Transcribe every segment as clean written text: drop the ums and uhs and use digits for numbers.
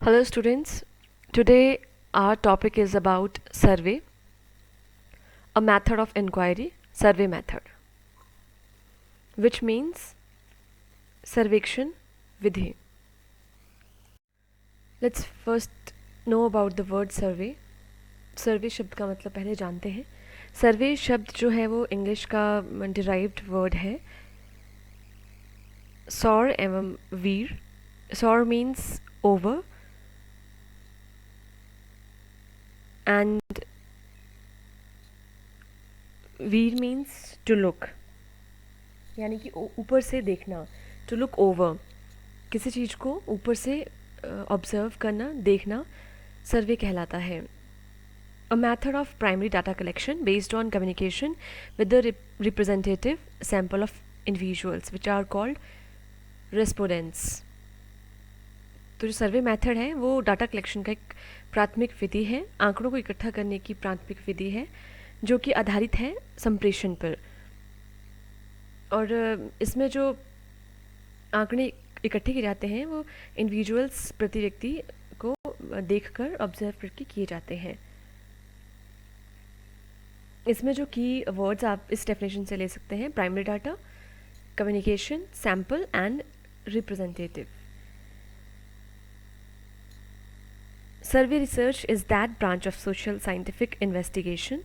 Hello students, today our topic is about survey, a method of inquiry, survey method, which means सर्वेक्षण विधि. Let's first know about the word survey. सर्वे शब्द का मतलब पहले जानते हैं. सर्वे शब्द जो है वो इंग्लिश का डिराइव्ड वर्ड है सौर एवं वीर. सौर मीन्स ओवर and वीर मीन्स टू लुक, यानी कि ऊपर से देखना. टू लुक ओवर, किसी चीज़ को ऊपर से ऑब्जर्व करना, देखना, सर्वे कहलाता है. A method of primary data collection based on communication with the representative sample of individuals which are called respondents. तो जो सर्वे मेथड है वो डाटा कलेक्शन का एक प्राथमिक विधि है, आंकड़ों को इकट्ठा करने की प्राथमिक विधि है जो कि आधारित है संप्रेषण पर. और इसमें जो आंकड़े इकट्ठे किए जाते हैं वो इंडिविजुअल्स, प्रति व्यक्ति को देखकर ऑब्जर्व करके किए जाते हैं. इसमें जो की वर्ड्स आप इस डेफिनेशन से ले सकते हैं: primary data, communication, sample and representative. Survey research is that branch of social scientific investigation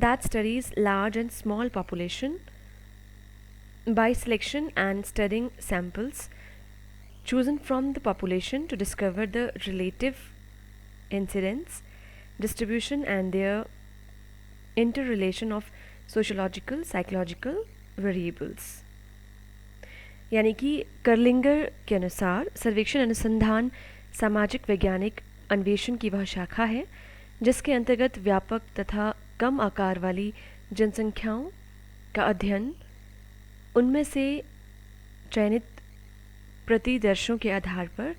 that studies large and small population by selection and studying samples chosen from the population to discover the relative incidence, distribution and their interrelation of sociological, psychological variables. यानी कि कर्लिंगर के अनुसार सर्वेक्षण अनुसंधान सामाजिक वैज्ञानिक अन्वेषण की वह शाखा है जिसके अंतर्गत व्यापक तथा कम आकार वाली जनसंख्याओं का अध्ययन उनमें से चयनित प्रतिदर्शों के आधार पर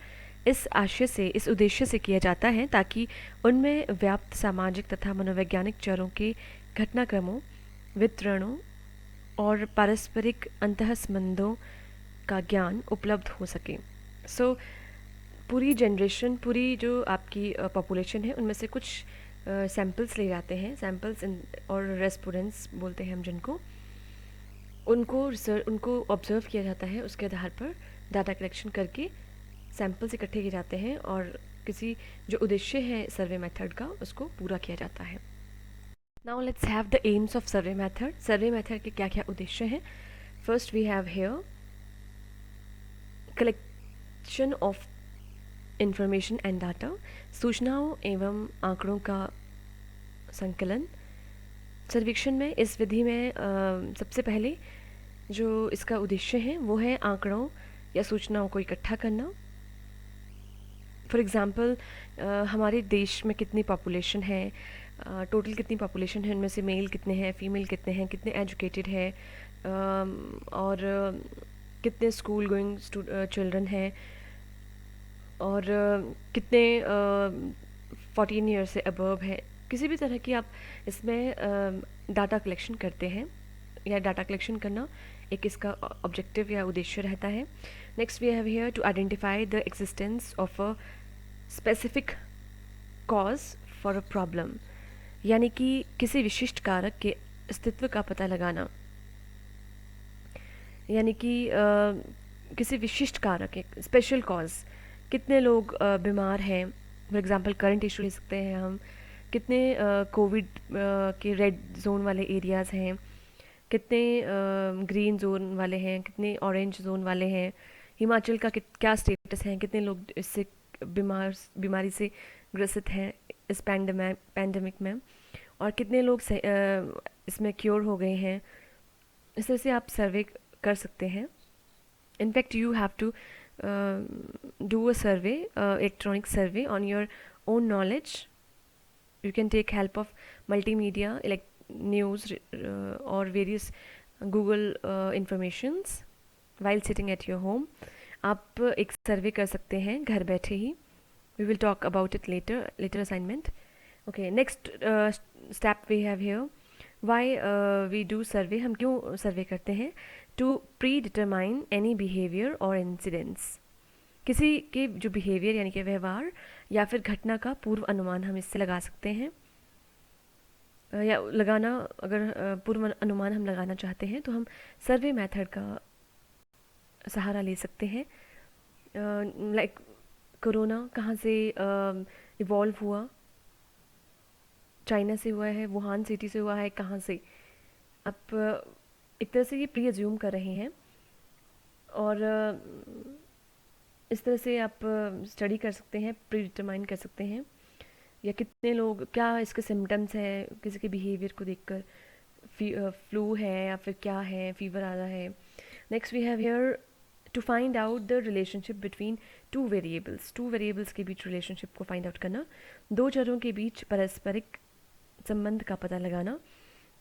इस उद्देश्य से किया जाता है ताकि उनमें व्याप्त सामाजिक तथा मनोवैज्ञानिक चरों के घटनाक्रमों, वितरणों और पारस्परिक अंतःसंबंधों का ज्ञान उपलब्ध हो सके. सो पूरी जनरेशन, पूरी जो आपकी पॉपुलेशन है उनमें से कुछ सैम्पल्स ले जाते हैं. सैम्पल्स और रेस्पोंडेंट्स बोलते हैं हम जिनको, उनको ऑब्जर्व किया जाता है. उसके आधार पर डाटा कलेक्शन करके सैम्पल्स इकट्ठे किए जाते हैं और किसी जो उद्देश्य है सर्वे मेथड का उसको पूरा किया जाता है. Now let's have the aims of survey method. Survey method के क्या क्या उद्देश्य हैं? First we have here collection of information and data, सूचनाओं एवं आंकड़ों का संकलन. सर्वेक्षण में इस विधि में सबसे पहले जो इसका उद्देश्य है वो है आंकड़ों या सूचनाओं को इकट्ठा करना. फॉर एग्ज़ाम्पल हमारे देश में कितनी पॉपुलेशन है, टोटल कितनी पॉपुलेशन है, उनमें से मेल कितने हैं, फीमेल कितने हैं, कितने एजुकेटेड है, और कितने स्कूल गोइंग चिल्ड्रन हैं, और कितने 14 ईयर से अबव है. किसी भी तरह की आप इसमें डाटा कलेक्शन करते हैं या डाटा कलेक्शन करना एक इसका ऑब्जेक्टिव या उद्देश्य रहता है. Next we have here to identify the existence of a specific cause for a problem, यानी कि किसी विशिष्ट कारक के अस्तित्व का पता लगाना. यानी कि किसी विशिष्ट कारक, एक स्पेशल कॉज, कितने लोग बीमार हैं. फॉर एग्ज़ाम्पल करंट इशू ले सकते हैं हम, कितने कोविड के रेड जोन वाले एरियाज़ हैं, कितने ग्रीन जोन वाले हैं, कितने ऑरेंज जोन वाले हैं, हिमाचल का क्या स्टेटस है, कितने लोग इससे बीमारी से ग्रसित हैं इस पैंडमिक में, और कितने लोग इसमें क्योर हो गए हैं. इस तरह से आप सर्वे कर सकते हैं. In fact you have to do a survey, electronic survey on your own knowledge. You can take help of multimedia, like news or various Google informations while sitting at your home. आप एक सर्वे कर सकते हैं घर बैठे ही. We will talk about it later assignment. Okay, next step we have here. Why we do survey? हम क्यों सर्वे करते हैं? To predetermine any behavior or incidents. किसी के जो बिहेवियर यानी कि व्यवहार या फिर घटना का पूर्व अनुमान हम इससे लगा सकते हैं। या लगाना, अगर पूर्व अनुमान हम लगाना चाहते हैं तो हम सर्वे मेथड का सहारा ले सकते हैं। लाइक कोरोना कहाँ से इवॉल्व हुआ, चाइना से हुआ है, वुहान सिटी से हुआ है, कहाँ से। आप एक तरह से ये प्री अज्यूम कर रहे हैं और इस तरह से आप स्टडी कर सकते हैं, प्री डिटरमाइन कर सकते हैं या कितने लोग, क्या इसके सिम्टम्स हैं किसी के बिहेवियर को देखकर, फ्लू है या फिर क्या है, फीवर आ रहा है। Next we have here to find out the relationship between two variables के बीच रिलेशनशिप को फाइंड आउट करना, दो चरों के बीच पारस्परिक संबंध का पता लगाना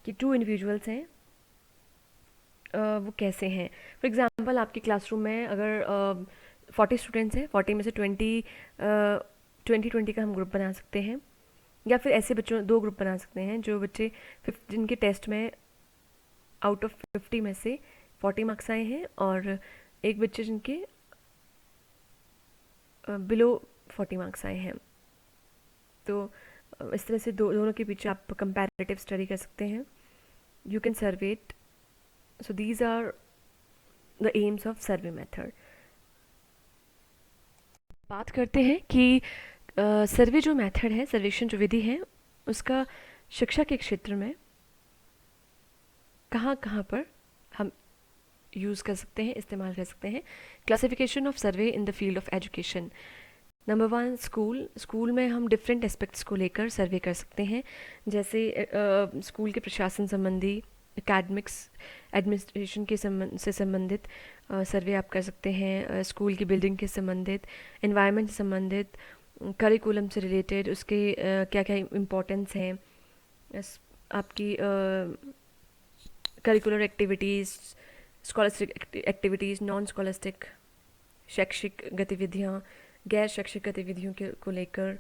कि टू इंडिविजुअल्स हैं वो कैसे हैं। फॉर एग्जांपल आपके क्लासरूम में अगर 40 स्टूडेंट्स हैं, 40 में से 20 का हम ग्रुप बना सकते हैं, या फिर ऐसे बच्चों दो ग्रुप बना सकते हैं जो बच्चे जिनके टेस्ट में आउट ऑफ 50 में से 40 मार्क्स आए हैं, और एक बच्चे जिनके बिलो 40 मार्क्स आए हैं। तो इस तरह से दोनों के पीछे आप कंपैरेटिव स्टडी कर सकते हैं। You can survey it. So these are the aims of survey method. बात करते हैं कि सर्वे जो मेथड है, सर्वेक्षण जो विधि है, उसका शिक्षा के क्षेत्र में कहाँ कहाँ पर हम यूज़ कर सकते हैं, इस्तेमाल कर सकते हैं। Classification of survey in the field of education. Number 1, school में हम डिफरेंट एस्पेक्ट्स को लेकर सर्वे कर सकते हैं, जैसे स्कूल के प्रशासन संबंधी, एकेडमिक्स, एडमिनिस्ट्रेशन के से संबंधित सर्वे आप कर सकते हैं, स्कूल की बिल्डिंग के संबंधित, एनवायरनमेंट से संबंधित, करिकुलम से रिलेटेड, उसके क्या क्या इम्पोर्टेंस हैं, आपकी curricular activities, scholastic activities, non scholastic, शैक्षिक गतिविधियाँ, गैर शैक्षिक गतिविधियों के को लेकर,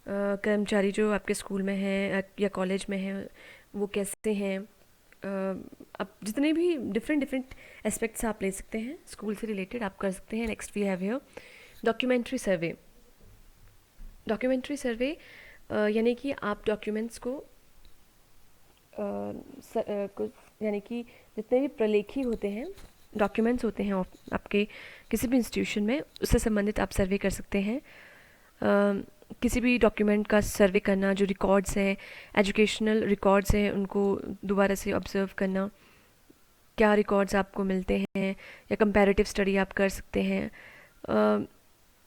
कर्मचारी जो आपके स्कूल में हैं या कॉलेज में हैं वो कैसे हैं। आप जितने भी डिफरेंट एस्पेक्ट्स आप ले सकते हैं स्कूल से रिलेटेड, आप कर सकते हैं। Next we have here documentary survey. यानी कि आप डॉक्यूमेंट्स को यानी कि जितने भी प्रलेखी होते हैं, डॉक्यूमेंट्स होते हैं आपके किसी भी इंस्टीट्यूशन में, उससे संबंधित आप सर्वे कर सकते हैं। किसी भी डॉक्यूमेंट का सर्वे करना, जो रिकॉर्ड्स हैं, एजुकेशनल रिकॉर्ड्स हैं, उनको दोबारा से ऑब्ज़र्व करना, क्या रिकॉर्ड्स आपको मिलते हैं, या कंपैरेटिव स्टडी आप कर सकते हैं।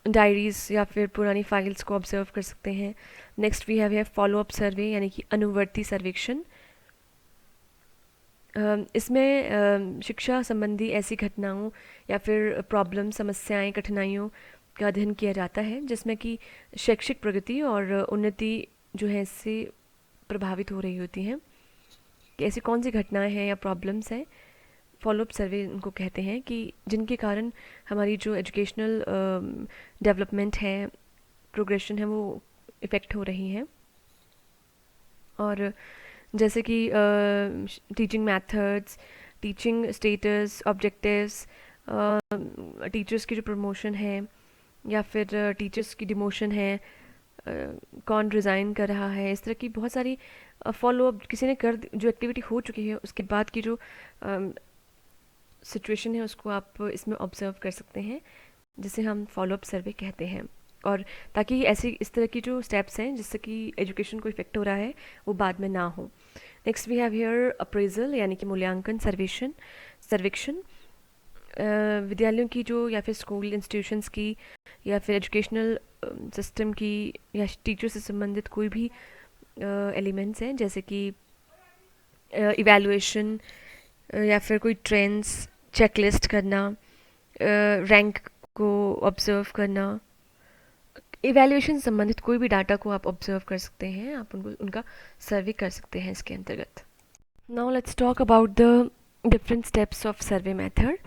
डायरीज़ या फिर पुरानी फाइल्स को ऑब्ज़र्व कर सकते हैं। नेक्स्ट वी हैव है फॉलो अप सर्वे, यानी कि अनुवर्ती सर्वेक्षण। इसमें शिक्षा संबंधी ऐसी घटनाओं या फिर प्रॉब्लम, समस्याएं, कठिनाइयों का अध्ययन किया जाता है जिसमें कि शैक्षिक प्रगति और उन्नति जो है इससे प्रभावित हो रही होती हैं, कि ऐसी कौन सी घटनाएं हैं या प्रॉब्लम्स हैं। फॉलोअप सर्वे उनको कहते हैं कि जिनके कारण हमारी जो एजुकेशनल डेवलपमेंट है, प्रोग्रेशन है, वो इफ़ेक्ट हो रही हैं। और जैसे कि teaching methods, teaching status, objectives, teachers की जो प्रमोशन है या फिर टीचर्स की डिमोशन है, कौन रिज़ाइन कर रहा है, इस तरह की बहुत सारी फॉलोअप किसी ने कर जो एक्टिविटी हो चुकी है उसके बाद की जो सिचुएशन है उसको आप इसमें ऑब्जर्व कर सकते हैं, जिसे हम फॉलोअप सर्वे कहते हैं। और ताकि ऐसी इस तरह की जो स्टेप्स हैं जिससे कि एजुकेशन को इफेक्ट हो रहा है वो बाद में ना हो। Next we have here appraisal, यानी कि मूल्यांकन सर्वेक्षण। विद्यालयों की जो या फिर स्कूल इंस्टीट्यूशंस की या फिर एजुकेशनल सिस्टम की या टीचर से संबंधित कोई भी एलिमेंट्स हैं, जैसे कि इवैल्यूएशन या फिर कोई ट्रेंड्स चेकलिस्ट करना, रैंक को ऑब्जर्व करना, इवैल्यूएशन संबंधित कोई भी डाटा को आप ऑब्जर्व कर सकते हैं, आप उनका सर्वे कर सकते हैं इसके अंतर्गत। Now let's talk about the different steps of survey method.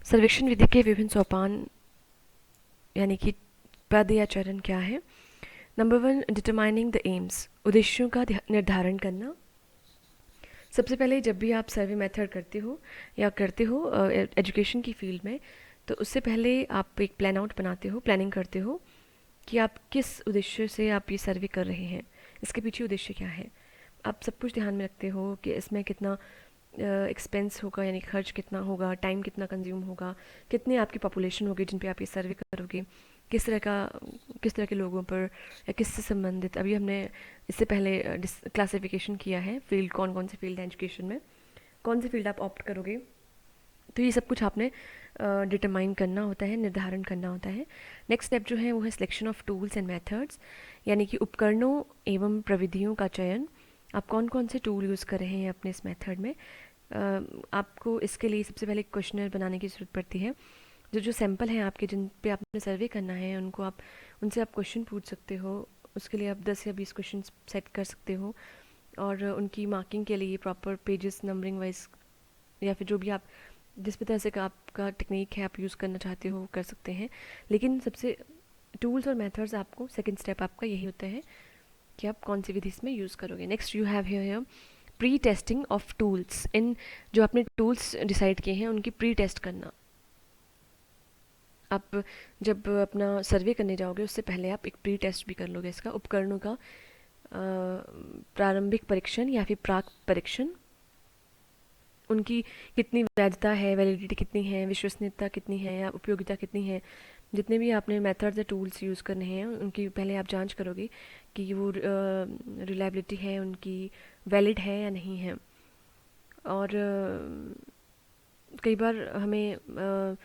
सर्वेक्षण विधि के विभिन्न सोपान यानी कि पद या चरण क्या है। नंबर 1, डिटरमाइनिंग द एम्स, उद्देश्यों का निर्धारण करना। सबसे पहले जब भी आप सर्वे मेथड करते हो एजुकेशन की फील्ड में, तो उससे पहले आप एक प्लान आउट बनाते हो, प्लानिंग करते हो कि आप किस उद्देश्य से आप ये सर्वे कर रहे हैं, इसके पीछे उद्देश्य क्या है। आप सब कुछ ध्यान में रखते हो कि इसमें कितना एक्सपेंस होगा, यानी खर्च कितना होगा, टाइम कितना कंज्यूम होगा, कितनी आपकी पॉपुलेशन होगी जिन पे आप ये सर्वे करोगे, किस तरह के लोगों पर या किससे संबंधित। अभी हमने इससे पहले क्लासिफिकेशन किया है फील्ड, कौन कौन से फील्ड हैं एजुकेशन में, कौन से फील्ड आप ऑप्ट करोगे। तो ये सब कुछ आपने डिटरमाइन करना होता है, निर्धारण करना होता है। नेक्स्ट स्टेप जो है वो है selection of tools and methods, यानी कि उपकरणों एवं प्रविधियों का चयन। आप कौन कौन से टूल यूज़ कर रहे हैं अपने इस मेथड में। आपको इसके लिए सबसे पहले क्वेश्चनर बनाने की ज़रूरत पड़ती है। जो सैंपल हैं आपके, जिन पे आपने सर्वे करना है, उनसे आप क्वेश्चन पूछ सकते हो। उसके लिए आप 10 या 20 क्वेश्चन सेट कर सकते हो, और उनकी मार्किंग के लिए प्रॉपर पेजेस नंबरिंग वाइज, या फिर जो भी आप जिस भी तरह से का आपका टेक्निक है आप यूज़ करना चाहते हो वो कर सकते हैं। लेकिन सबसे टूल्स और मेथड्स, आपको सेकंड स्टेप आपका यही होता है कि आप कौन सी विधि इसमें यूज़ करोगे। Next you have here pre testing of tools. इन जो आपने टूल्स डिसाइड किए हैं उनकी प्री टेस्ट करना। आप जब अपना सर्वे करने जाओगे उससे पहले आप एक प्री टेस्ट भी कर लोगे इसका, उपकरणों का प्रारंभिक परीक्षण या फिर प्राक परीक्षण, उनकी कितनी वैधता है, वैलिडिटी कितनी है, विश्वसनीयता कितनी है या उपयोगिता कितनी है। जितने भी आपने मेथड्स या टूल्स यूज़ करने हैं उनकी पहले आप जांच करोगे कि वो रिलायबिलिटी है, उनकी वैलिड है या नहीं है। और कई बार हमें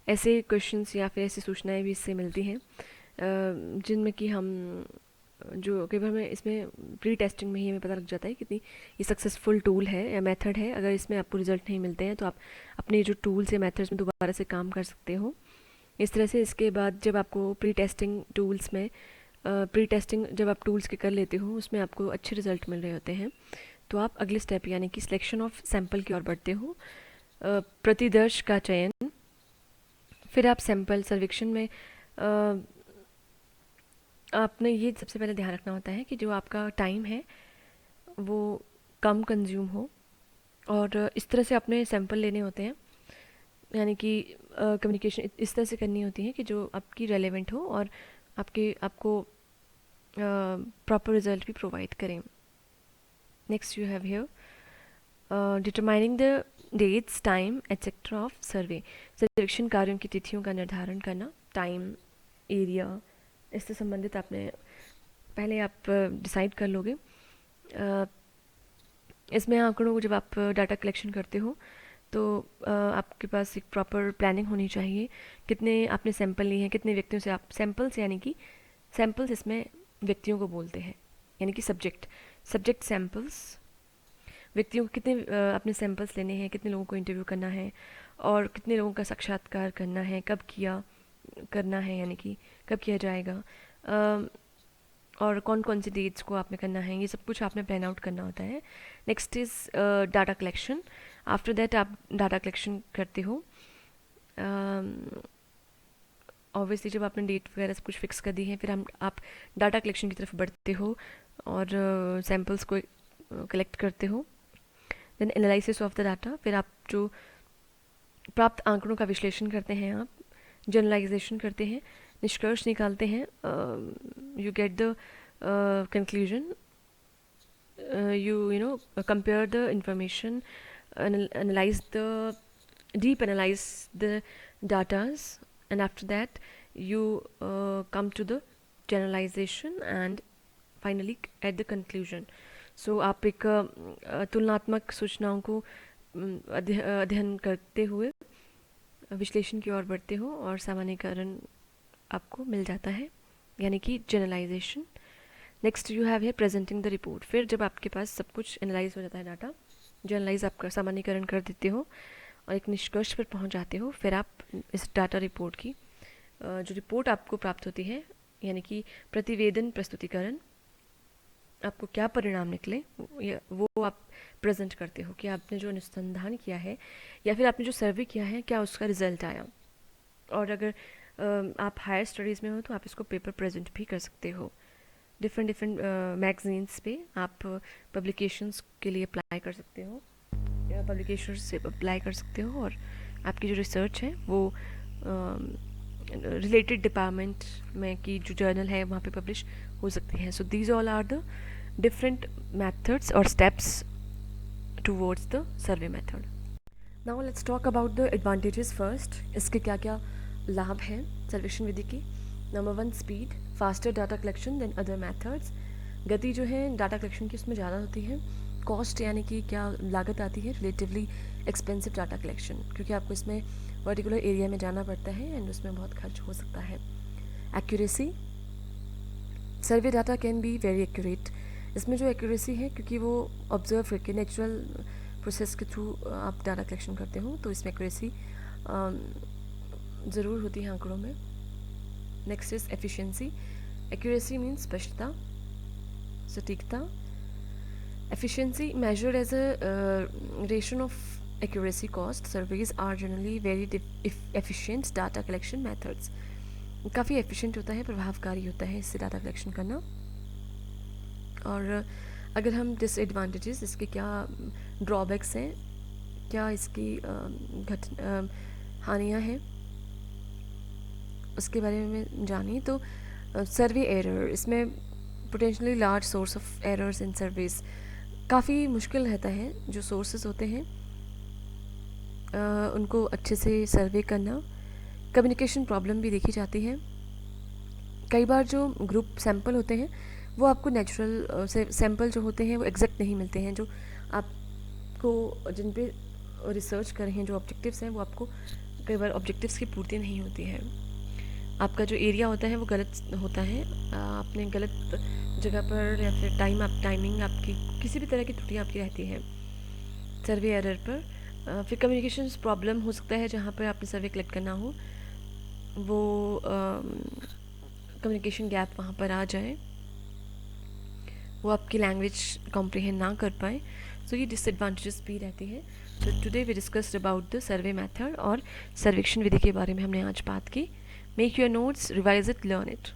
ऐसे क्वेश्चंस या फिर ऐसी सूचनाएं भी इससे मिलती हैं जिनमें कि हम जो कई बार हमें इसमें प्री टेस्टिंग में ही हमें पता लग जाता है कितनी ये सक्सेसफुल टूल है या मेथड है। अगर इसमें आपको रिजल्ट नहीं मिलते हैं तो आप अपने जो टूल्स या मेथड्स में दोबारा से काम कर सकते हो। इस तरह से इसके बाद जब आपको प्री टेस्टिंग टूल्स में प्री टेस्टिंग जब आप टूल्स के कर लेते हो उसमें आपको अच्छे रिजल्ट मिल रहे होते हैं, तो आप अगले स्टेप यानी कि सिलेक्शन ऑफ सैंपल की ओर बढ़ते हो। प्रतिदर्श का चयन, फिर आप सैंपल सर्वेक्षण में आपने ये सबसे पहले ध्यान रखना होता है कि जो आपका टाइम है वो कम कंज्यूम हो, और इस तरह से अपने सैंपल लेने होते हैं, यानी कि कम्युनिकेशन इस तरह से करनी होती है कि जो आपकी रेलेवेंट हो और आपको प्रॉपर रिजल्ट भी प्रोवाइड करें। Next you have here determining the dates, time etcetera of survey. सर्वेक्षण कार्यों की तिथियों का निर्धारण करना, टाइम, एरिया, इससे संबंधित आपने पहले आप डिसाइड कर लोगे। इसमें आंकड़ों को जब आप डाटा कलेक्शन करते हो तो आपके पास एक प्रॉपर प्लानिंग होनी चाहिए। कितने आपने सैंपल लिए हैं, कितने व्यक्तियों से आप सैंपल्स, यानी कि सैंपल्स इसमें व्यक्तियों को बोलते हैं, यानी कि सब्जेक्ट सैंपल्स, व्यक्तियों को कितने आपने सैंपल्स लेने हैं, कितने लोगों को इंटरव्यू करना है और कितने लोगों का साक्षात्कार करना है, कब करना है, यानी कि कब किया जाएगा, और कौन कौन सी डेट्स को आपने करना है, ये सब कुछ आपने प्लान आउट करना होता है। Next is data collection. After that आप डाटा कलेक्शन करते हो। ऑब्वियसली जब आपने डेट वगैरह सब कुछ फिक्स कर दी है फिर आप डाटा कलेक्शन की तरफ बढ़ते हो और सैम्पल्स को कलेक्ट करते हो। Then analysis of the data, फिर आप जो प्राप्त आंकड़ों का विश्लेषण करते हैं, आप जनरलाइजेशन करते हैं, निष्कर्ष निकालते हैं, you get the conclusion, you know compare the information, analyze the deep analyze the datas, and after that you come to the generalization and finally at the conclusion. So आप एक तुलनात्मक सूचनाओं को अध्ययन करते हुए विश्लेषण की ओर बढ़ते हो और सामान्यीकरण आपको मिल जाता है, यानी कि जनरलाइजेशन। नेक्स्ट यू हैव है प्रेजेंटिंग द रिपोर्ट। फिर जब आपके पास सब कुछ एनालाइज हो जाता है, डाटा जनरलाइज आप सामान्यीकरण कर देते हो और एक निष्कर्ष पर पहुंच जाते हो, फिर आप इस डाटा रिपोर्ट की जो रिपोर्ट आपको प्राप्त होती है, यानी कि प्रतिवेदन प्रस्तुतिकरण, आपको क्या परिणाम निकले वो आप प्रेजेंट करते हो कि आपने जो अनुसंधान किया है या फिर आपने जो सर्वे किया है क्या उसका रिजल्ट आया। और अगर आप हायर स्टडीज़ में हो तो आप इसको पेपर प्रेजेंट भी कर सकते हो। डिफरेंट मैगजीन्स पे आप पब्लिकेशंस के लिए अप्लाई कर सकते हो, पब्लिकेशंस से अप्लाई कर सकते हो और आपकी जो रिसर्च है वो रिलेटेड डिपार्टमेंट में की जो जर्नल है वहाँ पे पब्लिश हो सकती हैं. So these all are the different methods और steps towards the survey method. Now let's talk about the advantages first. इसके क्या क्या लाभ हैं सर्वेक्षण विधि की. Number 1, speed, faster data collection than other methods. गति जो है डाटा कलेक्शन की उसमें ज़्यादा होती है. कॉस्ट यानी कि क्या लागत आती है, रिलेटिवली एक्सपेंसिव डाटा कलेक्शन, क्योंकि आपको इसमें पर्टिकुलर एरिया में जाना पड़ता है एंड उसमें बहुत खर्च हो सकता है. Accuracy, survey data can be very accurate. इसमें जो एक्यूरेसी है, क्योंकि वो ऑब्जर्व करके नेचुरल प्रोसेस के थ्रू आप डाटा कलेक्शन करते हो, तो इसमें एक्यूरेसी ज़रूर होती है आंकड़ों में. Next is efficiency. Accuracy means स्पष्टता, सटीकता. Efficiency measured as a ratio of accuracy cost. Surveys are generally very efficient data collection methods. काफ़ी efficient होता है, प्रभावकारी होता है इससे डाटा कलेक्शन करना. और अगर हम डिसएडवांटेजेस, इसके क्या ड्रॉबैक्स हैं, क्या इसकी हानियाँ हैं, उसके बारे में जानिए. तो सर्वे एरर, इसमें potentially large source of errors in surveys. काफ़ी मुश्किल रहता है जो सोर्सेज होते हैं उनको अच्छे से सर्वे करना. कम्युनिकेशन प्रॉब्लम भी देखी जाती है. कई बार जो ग्रुप सैंपल होते हैं वो आपको नेचुरल सैंपल जो होते हैं वो एग्जैक्ट नहीं मिलते हैं. जो आपको जिन पे रिसर्च कर रहे हैं, जो ऑब्जेक्टिव्स हैं, वो आपको कई बार ऑब्जेक्टिव्स की पूर्ति नहीं होती है. आपका जो एरिया होता है वो गलत होता है. आपने गलत जगह पर या फिर टाइमिंग आपकी किसी भी तरह की त्रुटि आपकी रहती है सर्वे एरर पर. फिर कम्युनिकेशन प्रॉब्लम हो सकता है जहाँ पर आपने सर्वे कलेक्ट करना हो, वो कम्युनिकेशन गैप वहाँ पर आ जाए, वो आपकी लैंग्वेज कॉम्प्रिहेंड ना कर पाए. सो ये डिसएडवांटेजेस भी रहती है. So today we discussed about the survey method और सर्वेक्षण विधि के बारे में हमने आज बात की. Make your notes, revise it, learn it.